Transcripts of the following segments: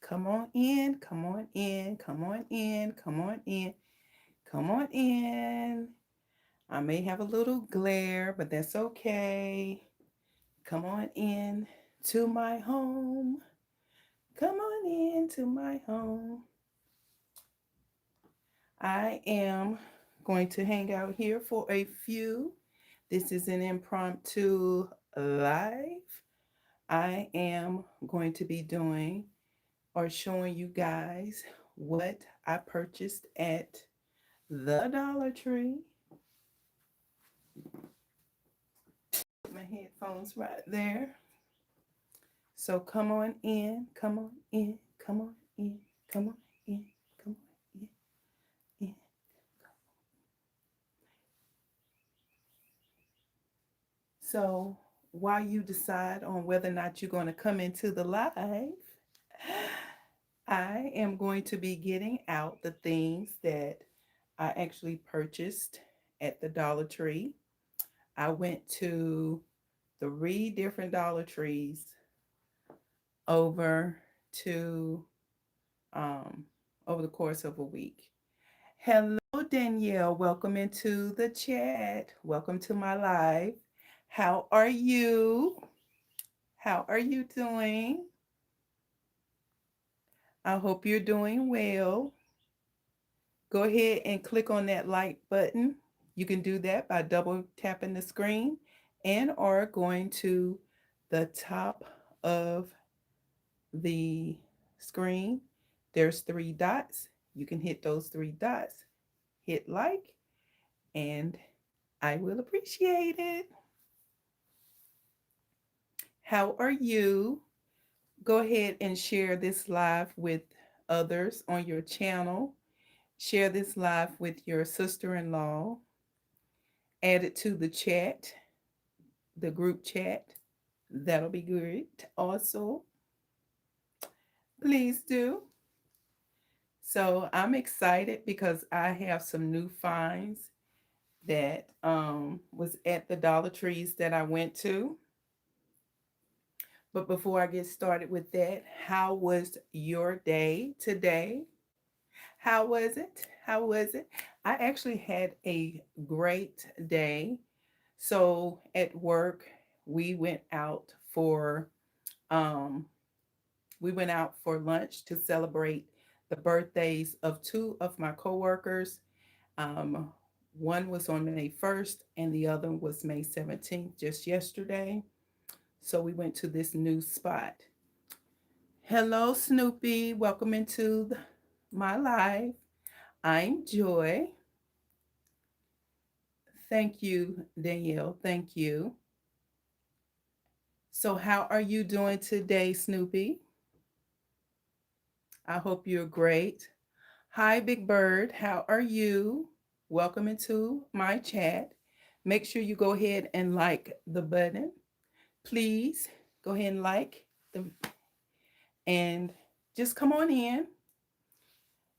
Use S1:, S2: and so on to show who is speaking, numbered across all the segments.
S1: Come on in, come on in, come on in, come on in, come on in. I may have a little glare, but that's okay. Come on in to my home. Come on in to my home. I am going to hang out here for a few. This is an impromptu live. I am going to be doing or showing you guys what I purchased at the Dollar Tree. My headphones right there. So come on in, come on in, come on in, come on in, come on in. So while you decide on whether or not you're going to come into the live, I am going to be getting out the things that I actually purchased at the Dollar Tree. I went to 3 different Dollar Trees over to over the course of a week. Hello, Danielle. Welcome into the chat. Welcome to my live. How are you? How are you doing? I hope you're doing well. Go ahead and click on that like button. You can do that by double tapping the screen and or going to the top of the screen. There's 3 dots. You can hit those 3 dots, hit like, and I will appreciate it. How are you? Go ahead and share this live with others on your channel. Share this live with your sister-in-law. Add it to the chat, the group chat. That'll be good. Also, please do. So I'm excited because I have some new finds that was at the Dollar Trees that I went to. But before I get started with that, how was your day today? How was it? How was it? I actually had a great day. So at work, we went out for um, lunch to celebrate the birthdays of 2 of my coworkers. Um, one was on May 1st and the other was May 17th, just yesterday. So we went to this new spot. Hello, Snoopy. Welcome into my life. I'm Joy. Thank you, Danielle. Thank you. So, how are you doing today, Snoopy? I hope you're great. Hi, Big Bird. How are you? Welcome into my chat. Make sure you go ahead and like the button. Please go ahead and like the and just come on in.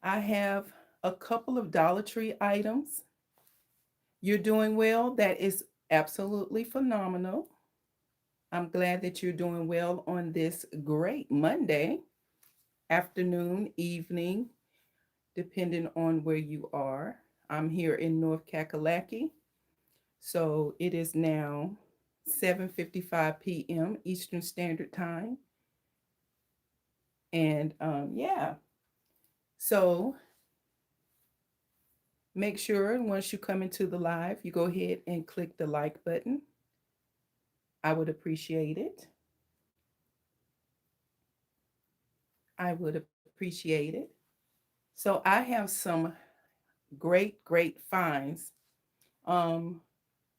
S1: I have a couple of Dollar Tree items. You're doing well. That is absolutely phenomenal. I'm glad that you're doing well on this great Monday afternoon, evening, depending on where you are. I'm here in North Kakalaki. So it is now 7:55 p.m. Eastern Standard Time. And yeah, so make sure once you come into the live, you go ahead and click the like button. I would appreciate it. I would appreciate it. So I have some great finds. Um,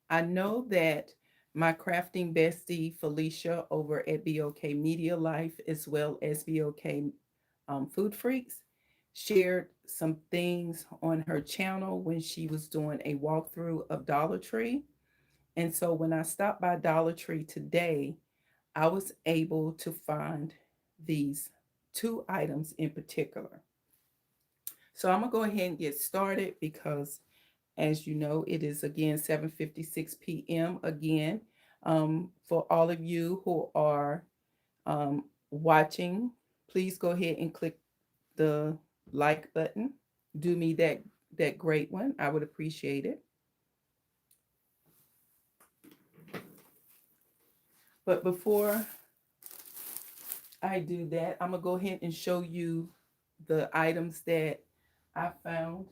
S1: I know that my crafting bestie Felicia over at BOK Media Life, as well as BOK Food Freaks, shared some things on her channel when she was doing a walkthrough of Dollar Tree. And so when I stopped by Dollar Tree today, I was able to find these 2 items in particular. So I'm gonna go ahead and get started because, as you know, it is again 7:56 p.m. again. For all of you who are watching, please go ahead and click the like button. Do me that great one. I would appreciate it. But before I do that, I'm gonna go ahead and show you the items that I found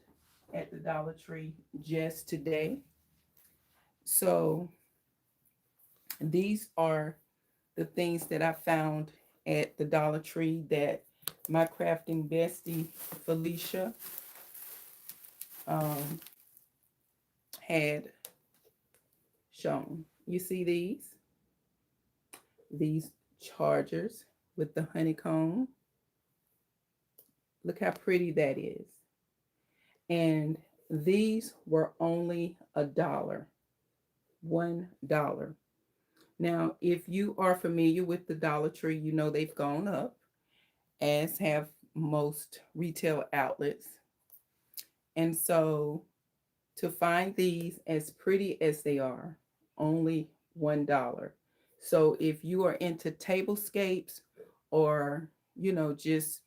S1: at the Dollar Tree just today. So these are the things that I found at the Dollar Tree that my crafting bestie Felicia um, had shown. You see these chargers with the honeycomb. Look how pretty that is. And these were only $1. $1. Now, if you are familiar with the Dollar Tree, you know they've gone up, as have most retail outlets. And so to find these as pretty as they are, only $1. So if you are into tablescapes or, just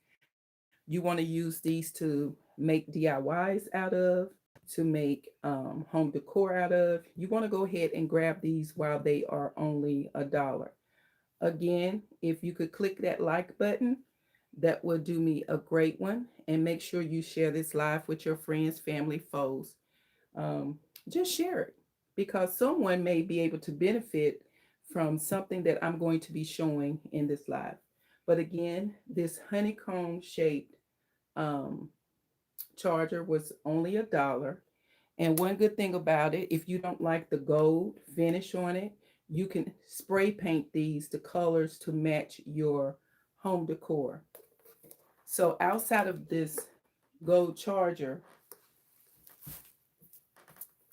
S1: you want to use these to make DIYs out of, to make home decor out of, you want to go ahead and grab these while they are only $1. Again, if you could click that like button, that would do me a great one. And make sure you share this live with your friends, family, foes. Um, just share it because someone may be able to benefit from something that I'm going to be showing in this live. But again, this honeycomb shaped um, charger was only $1. And one good thing about it, if you don't like the gold finish on it, you can spray paint these the colors to match your home decor. So outside of this gold charger,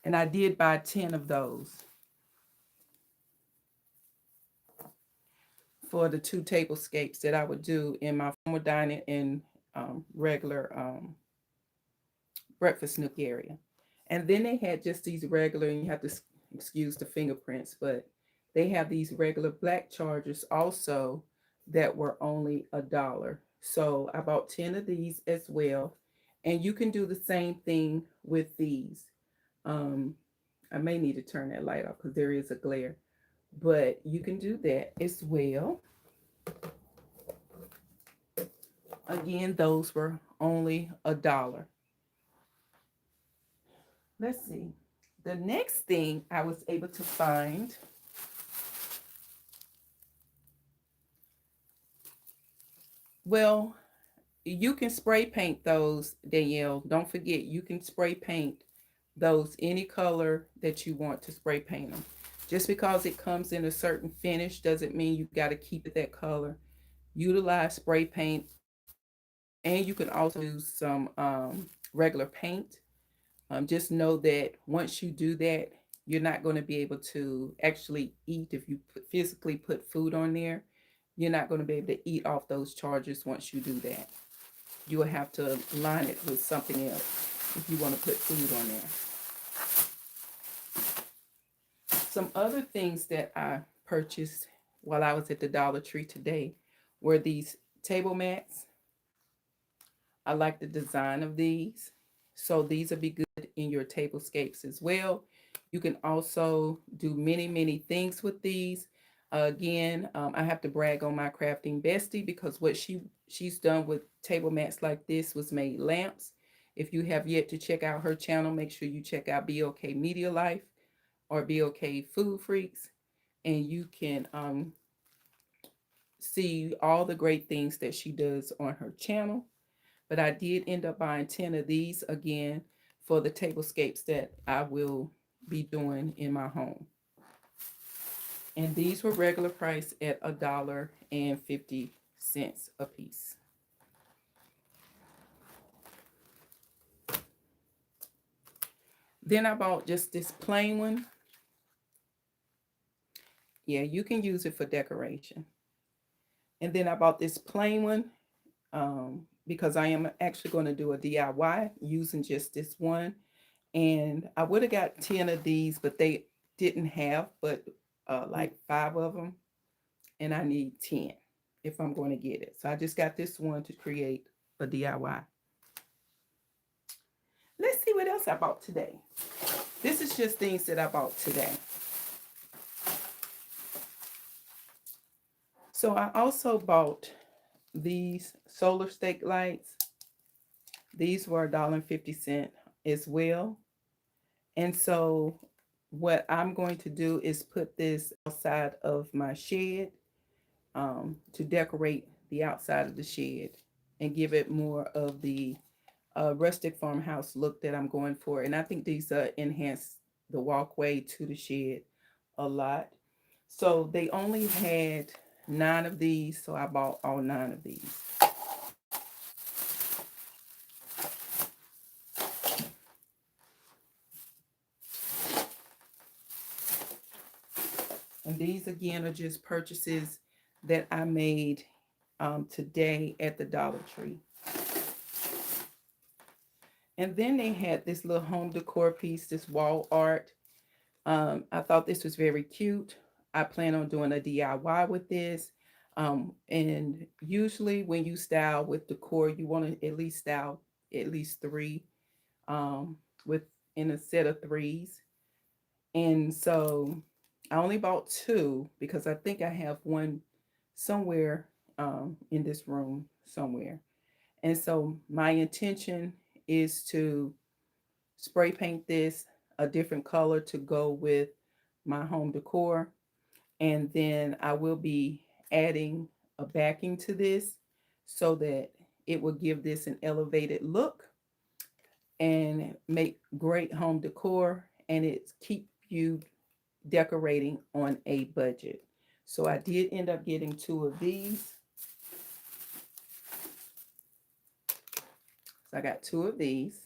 S1: and I did buy 10 of those for the two tablescapes that I would do in my formal dining and regular breakfast nook area. And then they had just these regular, and you have to excuse the fingerprints, but they have these regular black chargers also that were only $1. So I bought 10 of these as well. And you can do the same thing with these. Um, I may need to turn that light off because there is a glare, but you can do that as well. Again, those were only $1. Let's see. The next thing I was able to find, well, you can spray paint those, Danielle. Don't forget, you can spray paint those any color that you want to spray paint them. Just because it comes in a certain finish doesn't mean you got to keep it that color. Utilize spray paint, and you can also use some regular paint. Just know that once you do that, you're not going to be able to actually eat if you physically put food on there. You're not going to be able to eat off those charges once you do that. You will have to line it with something else if you want to put food on there. Some other things that I purchased while I was at the Dollar Tree today were these table mats. I like the design of these. So these will be good in your tablescapes as well. You can also do many, many things with these. Again, I have to brag on my crafting bestie because what she's done with table mats like this was made lamps. If you have yet to check out her channel, make sure you check out BOK Media Life or BOK Food Freaks, and you can see all the great things that she does on her channel. But I did end up buying 10 of these again for the tablescapes that I will be doing in my home. And these were regular price at $1.50 a piece. Then I bought just this plain one. Yeah, you can use it for decoration. And then I bought this plain one because I am actually going to do a DIY using just this one. And I would have got 10 of these, but they didn't have but like 5 of them. And I need 10. if I'm going to get it. So I just got this one to create a DIY. Let's see what else I bought today. This is just things that I bought today. So I also bought these solar stake lights. These were $1.50 as well. And so what I'm going to do is put this outside of my shed, to decorate the outside of the shed and give it more of the rustic farmhouse look that I'm going for. And I think these enhance the walkway to the shed a lot. So they only had 9 of these, so I bought all 9 of these. And these again are just purchases that I made today at the Dollar Tree. And then they had this little home decor piece, this wall art. I thought this was very cute. I plan on doing a DIY with this. And usually when you style with decor, you want to at least style at least 3, with in a set of 3s. And so I only bought 2 because I think I have one somewhere in this room somewhere. And so my intention is to spray paint this a different color to go with my home decor. And then I will be adding a backing to this so that it will give this an elevated look and make great home decor, and it keep you decorating on a budget. So I did end up getting 2 of these. So I got 2 of these.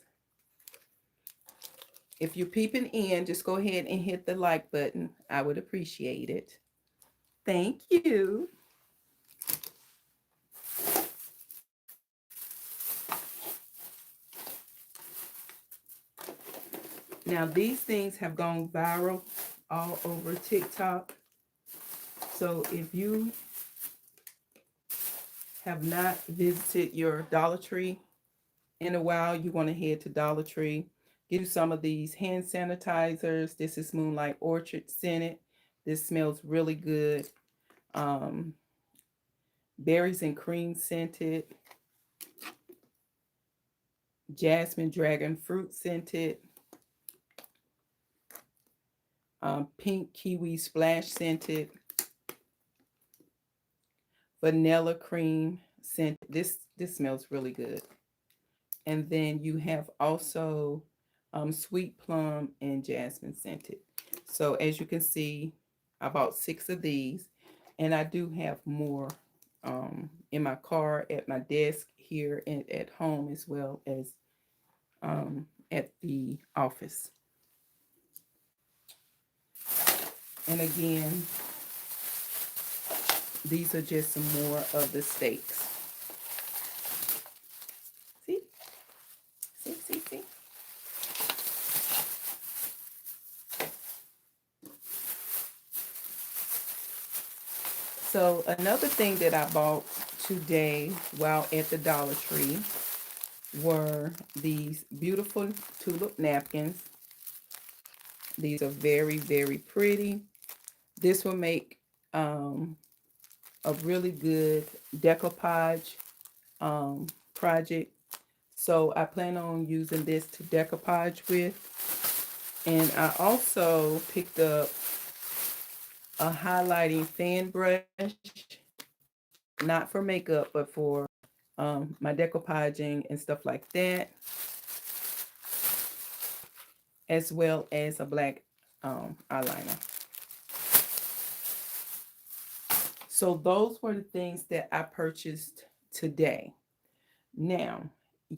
S1: If you're peeping in, just go ahead and hit the like button. I would appreciate it. Thank you. Now, these things have gone viral all over TikTok. So if you have not visited your Dollar Tree in a while, you want to head to Dollar Tree. Get you some of these hand sanitizers. This is Moonlight Orchard scented. This smells really good. Um, Berries and cream scented. Jasmine dragon fruit scented. Pink kiwi splash scented. Vanilla cream scent. This smells really good. And then you have also sweet plum and jasmine scented. So as you can see, I bought 6 of these, and I do have more in my car, at my desk here, and at home, as well as at the office. And again, these are just some more of the stakes. See? See? So another thing that I bought today while at the Dollar Tree were these beautiful tulip napkins. These are very, very pretty. This will make a really good decoupage project. So I plan on using this to decoupage with. And I also picked up a highlighting fan brush, not for makeup, but for my decoupaging and stuff like that, as well as a black eyeliner. So those were the things that I purchased today. Now,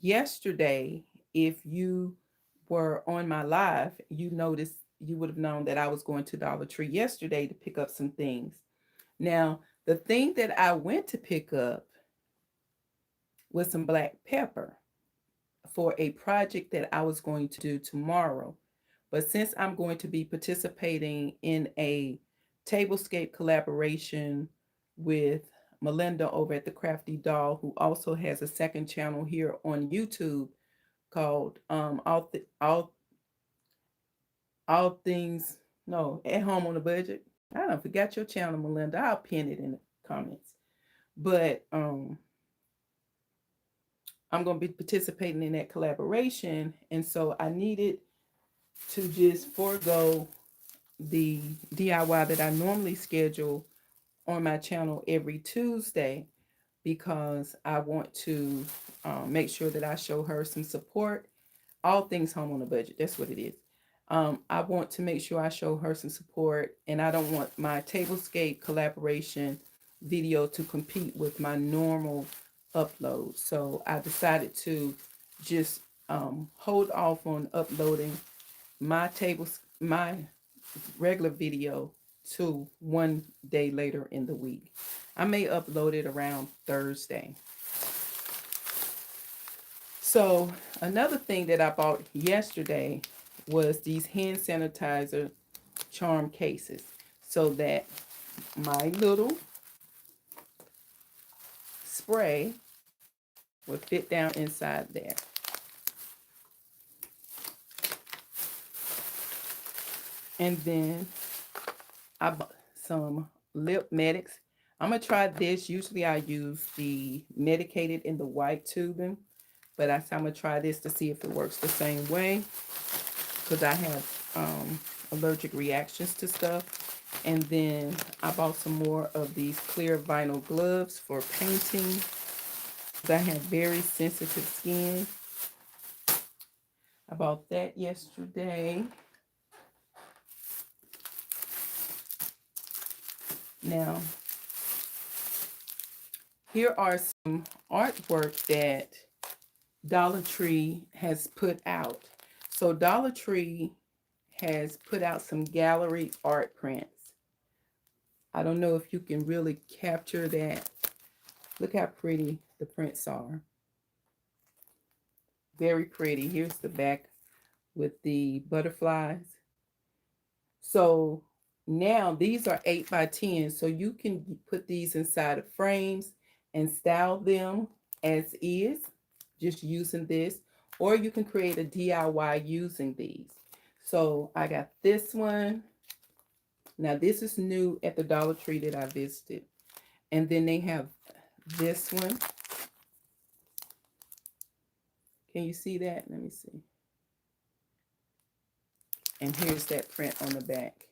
S1: yesterday, if you were on my live, you would have known that I was going to Dollar Tree yesterday to pick up some things. Now, the thing that I went to pick up was some black pepper for a project that I was going to do tomorrow. But since I'm going to be participating in a tablescape collaboration with Melinda over at the Crafty Doll, who also has a second channel here on YouTube called all things no at home on a budget. I don't forgot your channel, Melinda. I'll pin it in the comments. But I'm going to be participating in that collaboration, and so I needed to just forego the DIY that I normally schedule on my channel every Tuesday, because I want to make sure that I show her some support. All things home on a budget. That's what it is. I want to make sure I show her some support, and I don't want my Tablescape collaboration video to compete with my normal upload. So I decided to just hold off on uploading my regular video to one day later in the week. I may upload it around Thursday. So another thing that I bought yesterday was these hand sanitizer charm cases, so that my little spray will fit down inside there. And then I bought some lip medics. I'm going to try this. Usually I use the medicated in the white tubing, but I'm going to try this to see if it works the same way, because I have allergic reactions to stuff. And then I bought some more of these clear vinyl gloves for painting, because I have very sensitive skin. I bought that yesterday. Now, here are some artwork that Dollar Tree has put out. So Dollar Tree has put out some gallery art prints. I don't know if you can really capture that. Look how pretty the prints are. Very pretty. Here's the back with the butterflies. So now these are 8 by 10. So you can put these inside of frames and style them as is, just using this. Or you can create a DIY using these. So I got this one. Now this is new at the Dollar Tree that I visited. And then they have this one. Can you see that? Let me see. And here's that print on the back.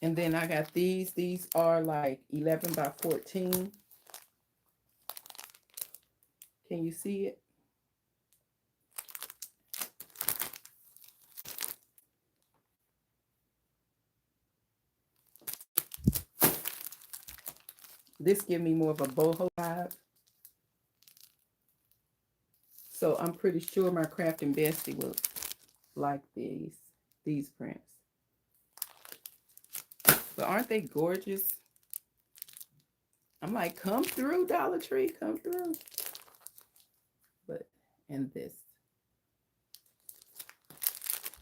S1: And then I got these. These are like 11 by 14. Can you see it? This gives me more of a boho vibe. So I'm pretty sure my crafting bestie will like these prints. But aren't they gorgeous? I'm like, come through, Dollar Tree, come through. But, and this.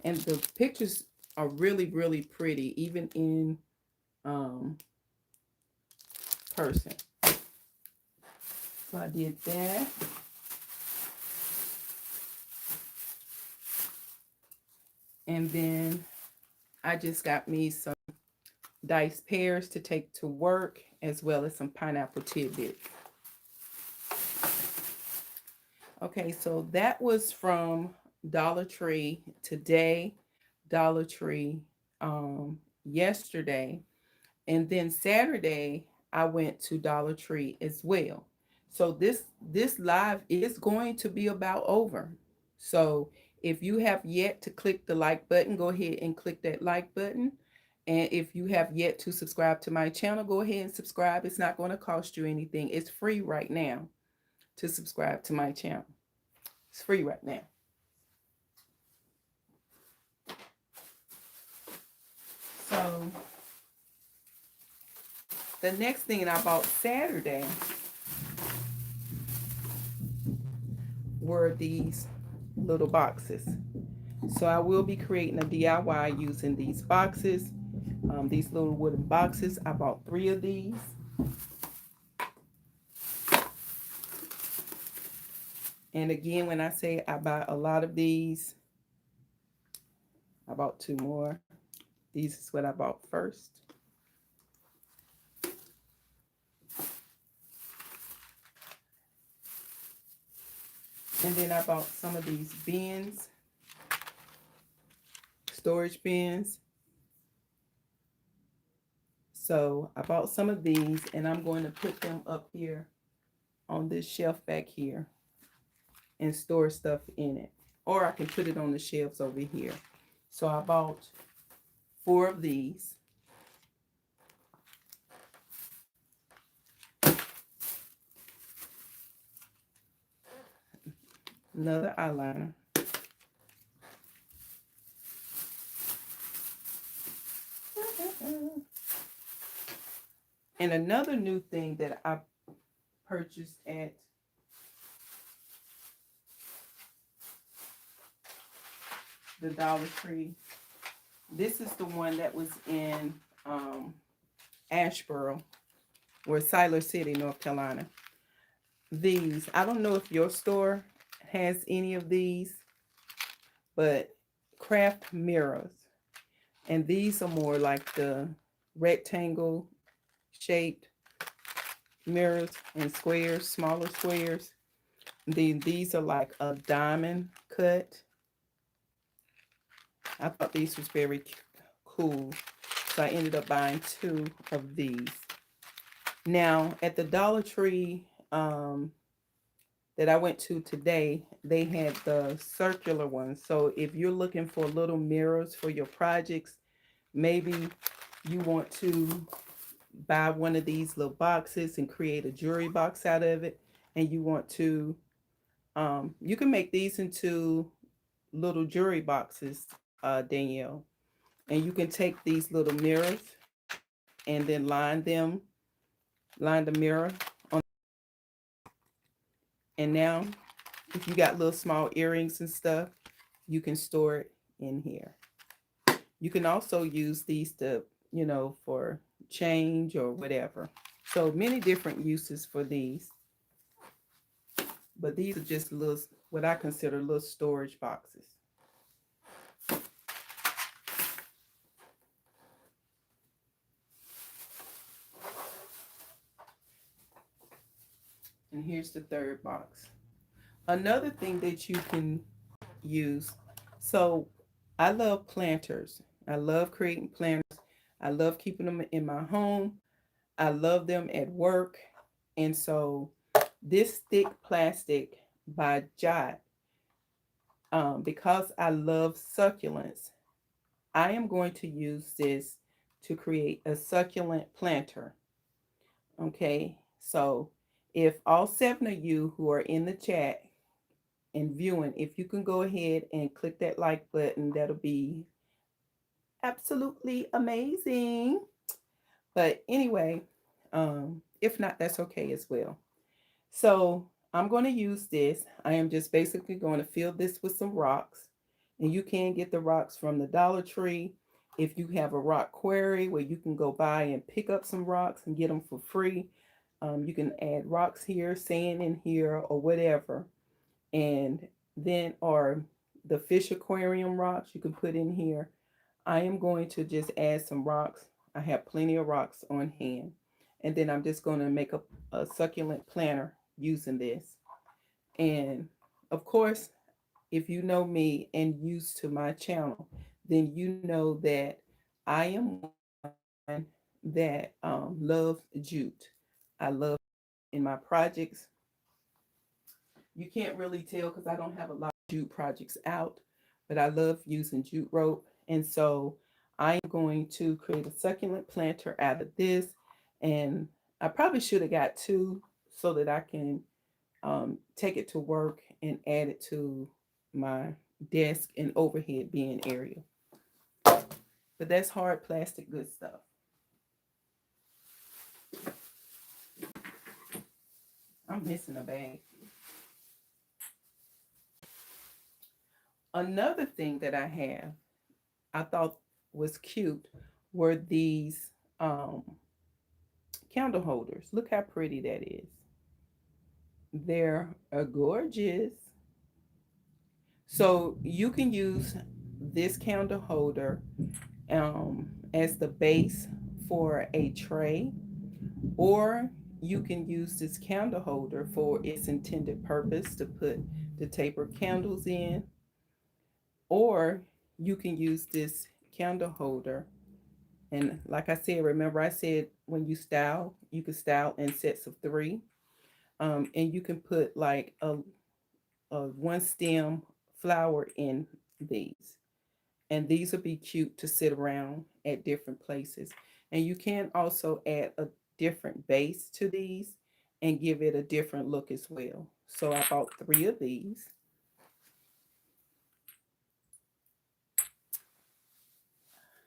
S1: And the pictures are really, really pretty, even in person. So I did that. And then I just got me some diced pears to take to work, as well as some pineapple tidbits. Okay, so that was from Dollar Tree today, Dollar Tree yesterday, and then Saturday I went to Dollar Tree as well. So this live is going to be about over. So if you have yet to click the like button, go ahead and click that like button. And if you have yet to subscribe to my channel, go ahead and subscribe. It's not going to cost you anything. It's free right now to subscribe to my channel. It's free right now. So the next thing I bought Saturday were these little boxes. So I will be creating a DIY using these boxes, these little wooden boxes. I bought 3 of these. And again, when I say I buy a lot of these, I bought 2 more. These is what I bought first. And then I bought some of these bins, storage bins. So I bought some of these and I'm going to put them up here on this shelf back here and store stuff in it. Or I can put it on the shelves over here. So I bought 4 of these. Another eyeliner. And another new thing that I purchased at the Dollar Tree. This is the one that was in Asheboro, or Siler City, North Carolina. These, I don't know if your store has any of these, but craft mirrors. And these are more like the rectangle shaped mirrors and squares, smaller squares. Then these are like a diamond cut. I thought these was very cool. So I ended up buying 2 of these. Now at the Dollar Tree that I went to today, they had the circular ones. So if you're looking for little mirrors for your projects, maybe you want to buy one of these little boxes and create a jewelry box out of it, and you want to you can make these into little jewelry boxes, Danielle, and you can take these little mirrors and then line the mirror on. And now if you got little small earrings and stuff, you can store it in here. You can also use these to, for change or whatever. So many different uses for these. But these are just little, what I consider little storage boxes. And here's the third box. Another thing that you can use. So I love planters. I love creating planters. I love keeping them in my home. I love them at work. And so this thick plastic by Jot, because I love succulents, I am going to use this to create a succulent planter. Okay, so if all 7 of you who are in the chat and viewing, if you can go ahead and click that like button, that'll be absolutely amazing. But anyway, if not, that's okay as well. So I'm going to use this. I am just basically going to fill this with some rocks. And you can get the rocks from the Dollar Tree. If you have a rock quarry where you can go by and pick up some rocks and get them for free, you can add rocks here, sand in here, or whatever. And then, or the fish aquarium rocks you can put in here. I am going to just add some rocks. I have plenty of rocks on hand. And then I'm just going to make a succulent planter using this. And of course, if you know me and used to my channel, then you know that I am one that loves jute. I love in my projects. You can't really tell because I don't have a lot of jute projects out, but I love using jute rope. And so I am going to create a succulent planter out of this. And I probably should have got 2 so that I can take it to work and add it to my desk and overhead bin area. But that's hard plastic good stuff. I'm missing a bag. Another thing that I thought was cute, were these candle holders. Look how pretty that is. They're gorgeous. So you can use this candle holder as the base for a tray, or you can use this candle holder for its intended purpose to put the taper candles in, or you can use this candle holder. And like I said, remember I said when you can style in sets of three. And you can put like a one stem flower in these. And these will be cute to sit around at different places. And you can also add a different base to these and give it a different look as well. So I bought three of these.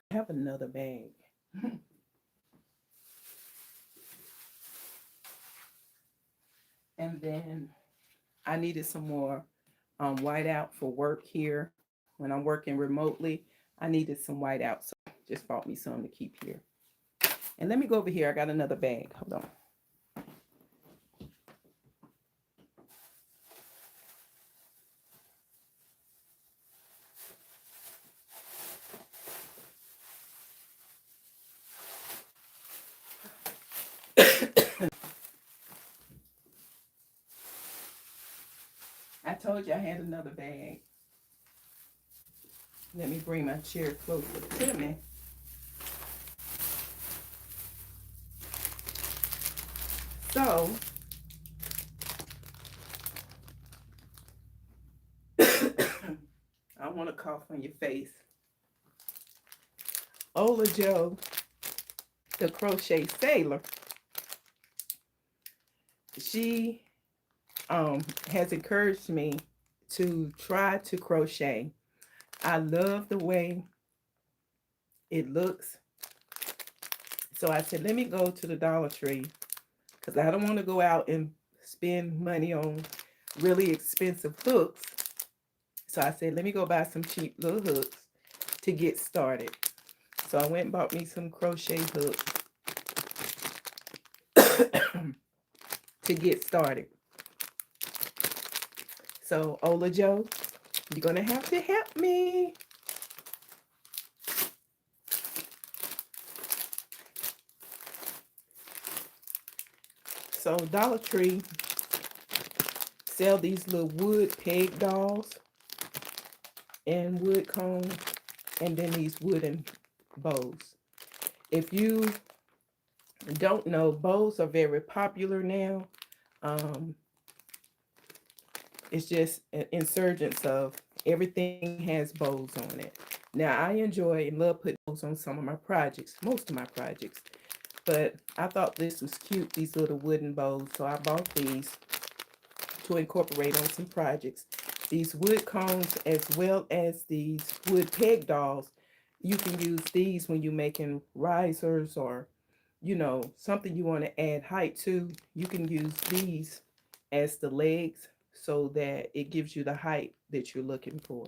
S1: I have another bag. And then I needed some more whiteout for work here. When I'm working remotely, I needed some whiteout. So just bought me some to keep here. And let me go over here. I got another bag. Hold on. I told you I had another bag. Let me bring my chair closer to me. So, I want to cough on your face. Ola Joe, the crochet sailor, she has encouraged me to try to crochet. I love the way it looks. So I said, let me go to the Dollar Tree because I don't want to go out and spend money on really expensive hooks. So I said, let me go buy some cheap little hooks to get started. So I went and bought me some crochet hooks to get started. So Ola Joe, you're going to have to help me. So Dollar Tree sell these little wood peg dolls and wood cones, and then these wooden bows. If you don't know, bows are very popular now. It's just an insurgence of everything has bows on it. Now I enjoy and love putting bows on some of my projects, most of my projects. But I thought this was cute, these little wooden bows. So I bought these to incorporate on some projects. These wood cones as well as these wood peg dolls. You can use these when you're making risers or, you know, something you want to add height to. You can use these as the legs so that it gives you the height that you're looking for.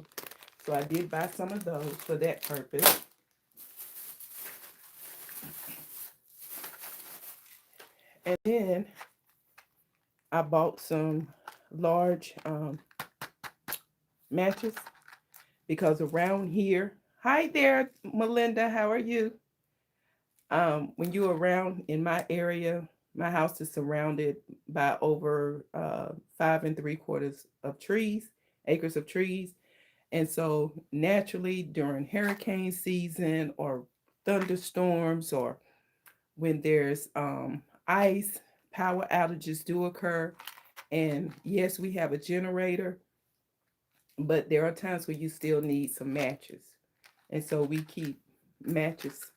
S1: So I did buy some of those for that purpose. And then I bought some large matches because around here, hi there, Melinda, how are you? When you're around in my area, my house is surrounded by over 5 3/4 of trees, acres of trees. And so naturally during hurricane season or thunderstorms or when there's ice, power outages do occur. And yes, we have a generator, but there are times where you still need some matches. And so we keep matches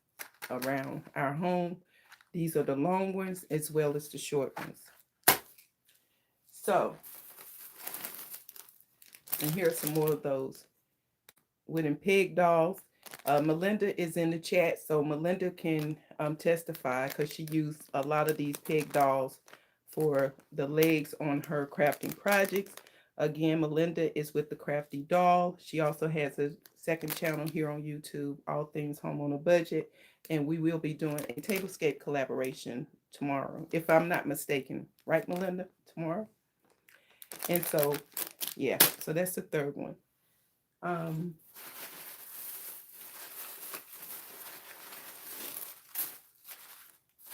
S1: around our home. These are the long ones as well as the short ones. So, and here are some more of those wooden pig dolls. Melinda is in the chat, so Melinda can testify because she used a lot of these pig dolls for the legs on her crafting projects. Again, Melinda is with the Crafty Doll. She also has a second channel here on YouTube, All Things Home on a Budget. And we will be doing a tablescape collaboration tomorrow, if I'm not mistaken. Right, Melinda? Tomorrow? And so, yeah, so that's the third one. Um,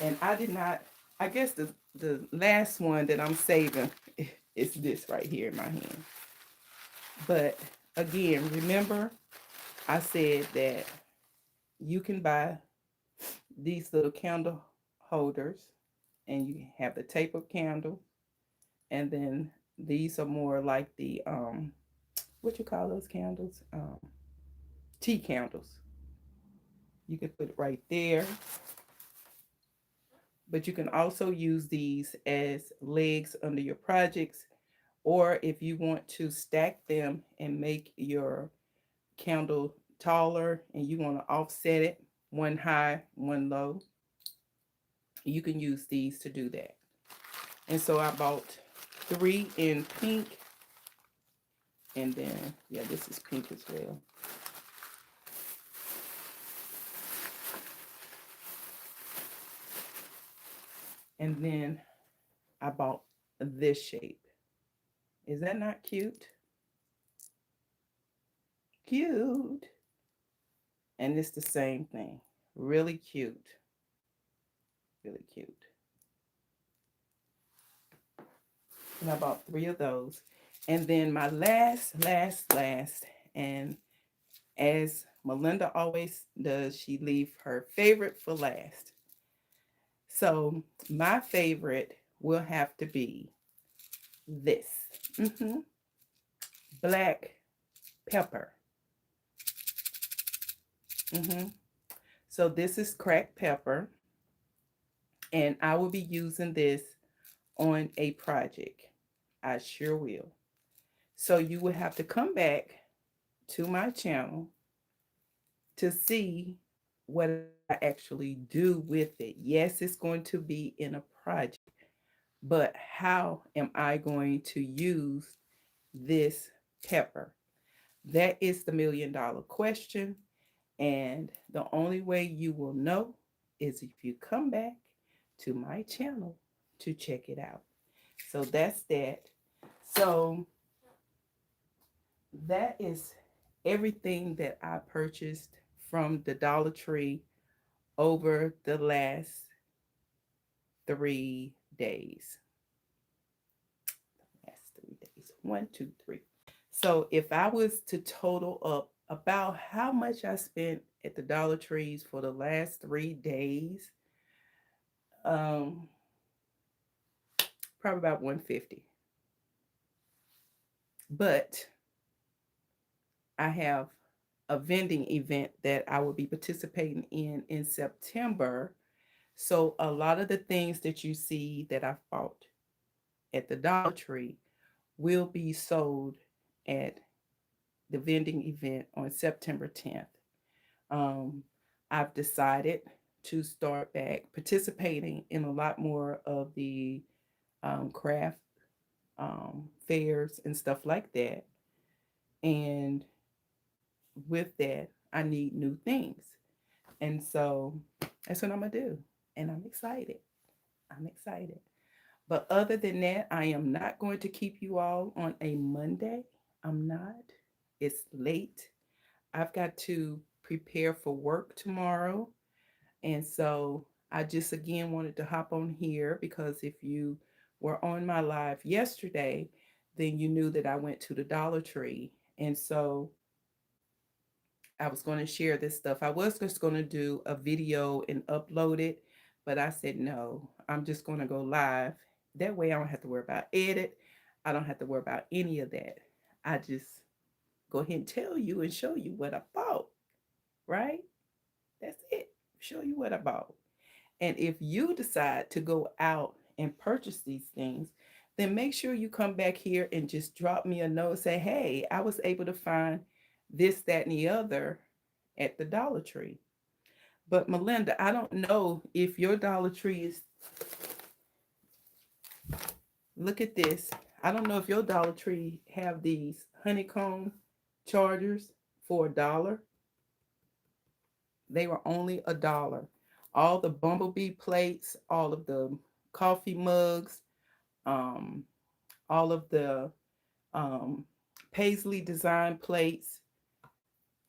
S1: and I did not, I guess the last one that I'm saving is this right here in my hand. But again, remember I said that you can buy these little candle holders and you have the taper candle, and then these are more like the what you call those candles, tea candles. You can put it right there, but you can also use these as legs under your projects, or if you want to stack them and make your candle taller and you want to offset it, one high, one low, you can use these to do that. And so I bought 3 in pink, and then, yeah, this is pink as well. And then I bought this shape. Is that not cute? Cute. And it's the same thing. Really cute. Really cute. And I bought 3 of those. And then my last, and as Melinda always does, she leave her favorite for last. So my favorite will have to be this. Black pepper. So this is cracked pepper, and I will be using this on a project. I sure will. So you will have to come back to my channel to see what I actually do with it. Yes, it's going to be in a project, but how am I going to use this pepper? That is the $1,000,000 question. And the only way you will know is if you come back to my channel to check it out. So that's that. So that is everything that I purchased from the Dollar Tree over the last 3 days. Last 3 days. 1, 2, 3. So if I was to total up about how much I spent at the Dollar Trees for the last 3 days, probably about 150. But I have a vending event that I will be participating in September. So a lot of the things that you see that I bought at the Dollar Tree will be sold at the vending event on September 10th. Um, I've decided to start back participating in a lot more of the craft fairs and stuff like that. And with that, I need new things. And so that's what I'm going to do. And I'm excited. I'm excited. But other than that, I am not going to keep you all on a Monday. I'm not. It's late. I've got to prepare for work tomorrow. And so I just again wanted to hop on here because if you were on my live yesterday, then you knew that I went to the Dollar Tree. And so I was going to share this stuff. I was just going to do a video and upload it, but I said, no, I'm just going to go live. That way I don't have to worry about edit. I don't have to worry about any of that. I just go ahead and tell you and show you what I bought, right? That's it. Show you what I bought. And if you decide to go out and purchase these things, then make sure you come back here and just drop me a note. Say, hey, I was able to find this, that, and the other at the Dollar Tree. But Melinda, I don't know if your Dollar Tree is, look at this. I don't know if your Dollar Tree have these honeycomb chargers for $1. They were only $1. All the bumblebee plates, all of the coffee mugs, um, all of the um, paisley design plates,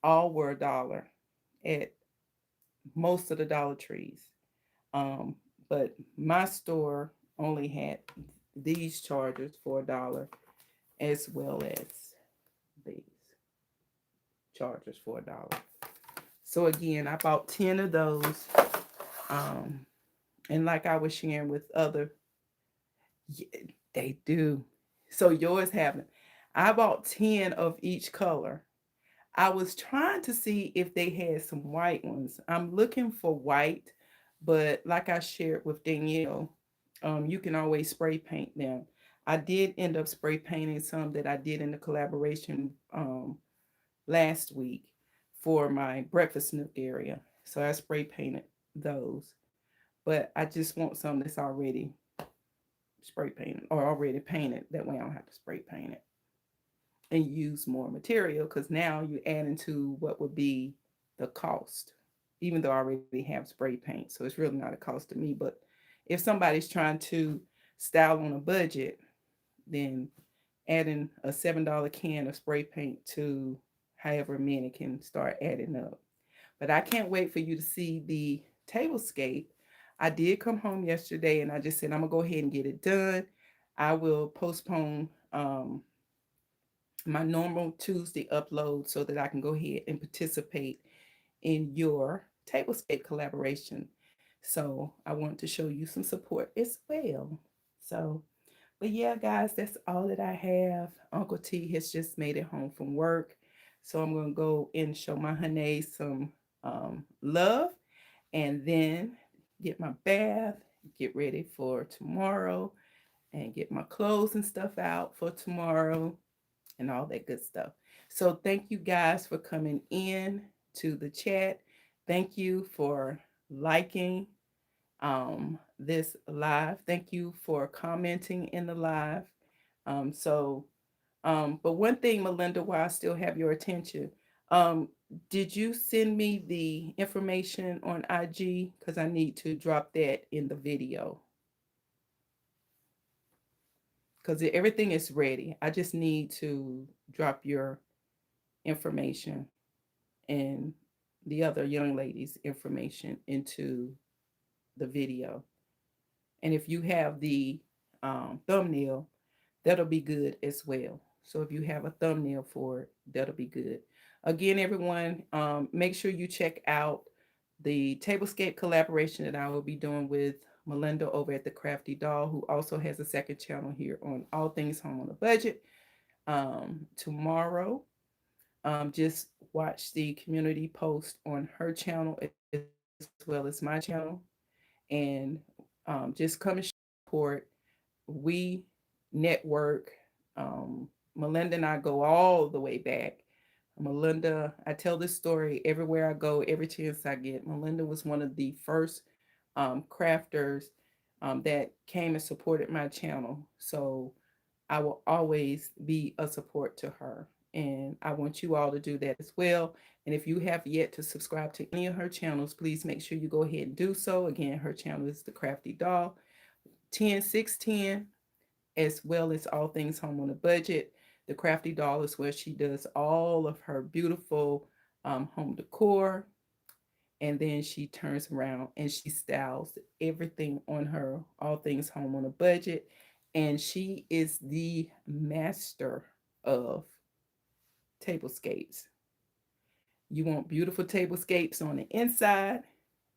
S1: all were $1 at most of the Dollar Trees. Um, but my store only had these chargers for $1, as well as these chargers for $1. So again, I bought 10 of those. Um, and like I was sharing with other, they do. So yours haven't. I bought 10 of each color. I was trying to see if they had some white ones. I'm looking for white, but like I shared with Danielle, you can always spray paint them. I did end up spray painting some that I did in the collaboration last week for my breakfast nook area. So I spray painted those. But I just want some that's already spray painted or already painted. That way I don't have to spray paint it and use more material, because now you add into what would be the cost, even though I already have spray paint. So it's really not a cost to me. But if somebody's trying to style on a budget, then adding a $7 can of spray paint to however many can start adding up. But I can't wait for you to see the tablescape. I did come home yesterday and I just said, I'm going to go ahead and get it done. I will postpone my normal Tuesday upload so that I can go ahead and participate in your tablescape collaboration. So I want to show you some support as well. So, but yeah, guys, that's all that I have. Uncle T has just made it home from work. So I'm going to go and show my honey some love, and then get my bath, get ready for tomorrow, and get my clothes and stuff out for tomorrow and all that good stuff. So thank you guys for coming in to the chat. Thank you for liking this live. Thank you for commenting in the live. So but one thing, Melinda, while I still have your attention, um, did you send me the information on IG? Because I need to drop that in the video. Because everything is ready. I just need to drop your information and the other young lady's information into the video. And if you have the thumbnail, that'll be good as well. So if you have a thumbnail for it, that'll be good. Again, everyone, make sure you check out the tablescape collaboration that I will be doing with Melinda over at the Crafty Doll, who also has a second channel here on All Things Home on a Budget. Tomorrow, just watch the community post on her channel as well as my channel, and just come and support. We network. Melinda and I go all the way back. Melinda, I tell this story everywhere I go, every chance I get. Melinda was one of the first crafters that came and supported my channel. So I will always be a support to her. And I want you all to do that as well. And if you have yet to subscribe to any of her channels, please make sure you go ahead and do so. Again, her channel is The Crafty Doll, 10610, as well as All Things Home on a Budget. The Crafty Doll is where she does all of her beautiful home decor. And then she turns around and she styles everything on her All Things Home on a Budget. And she is the master of tablescapes. You want beautiful tablescapes on the inside,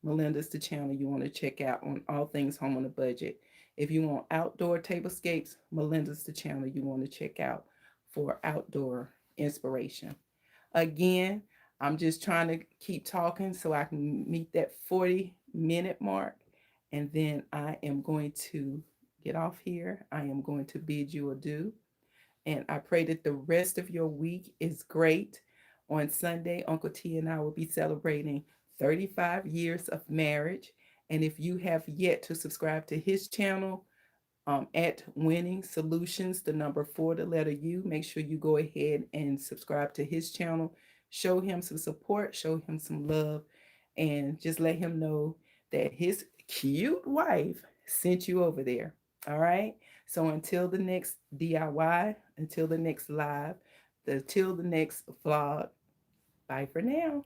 S1: Melinda's the channel you want to check out on All Things Home on a Budget. If you want outdoor tablescapes, Melinda's the channel you want to check out for outdoor inspiration. Again, I'm just trying to keep talking so I can meet that 40-minute mark. And then I am going to get off here. I am going to bid you adieu. And I pray that the rest of your week is great. On Sunday, Uncle T and I will be celebrating 35 years of marriage. And if you have yet to subscribe to his channel, at Winning Solutions, the number four, the letter U. Make sure you go ahead and subscribe to his channel. Show him some support, show him some love, and just let him know that his cute wife sent you over there. All right. So until the next DIY, until the next live, until the next vlog, bye for now.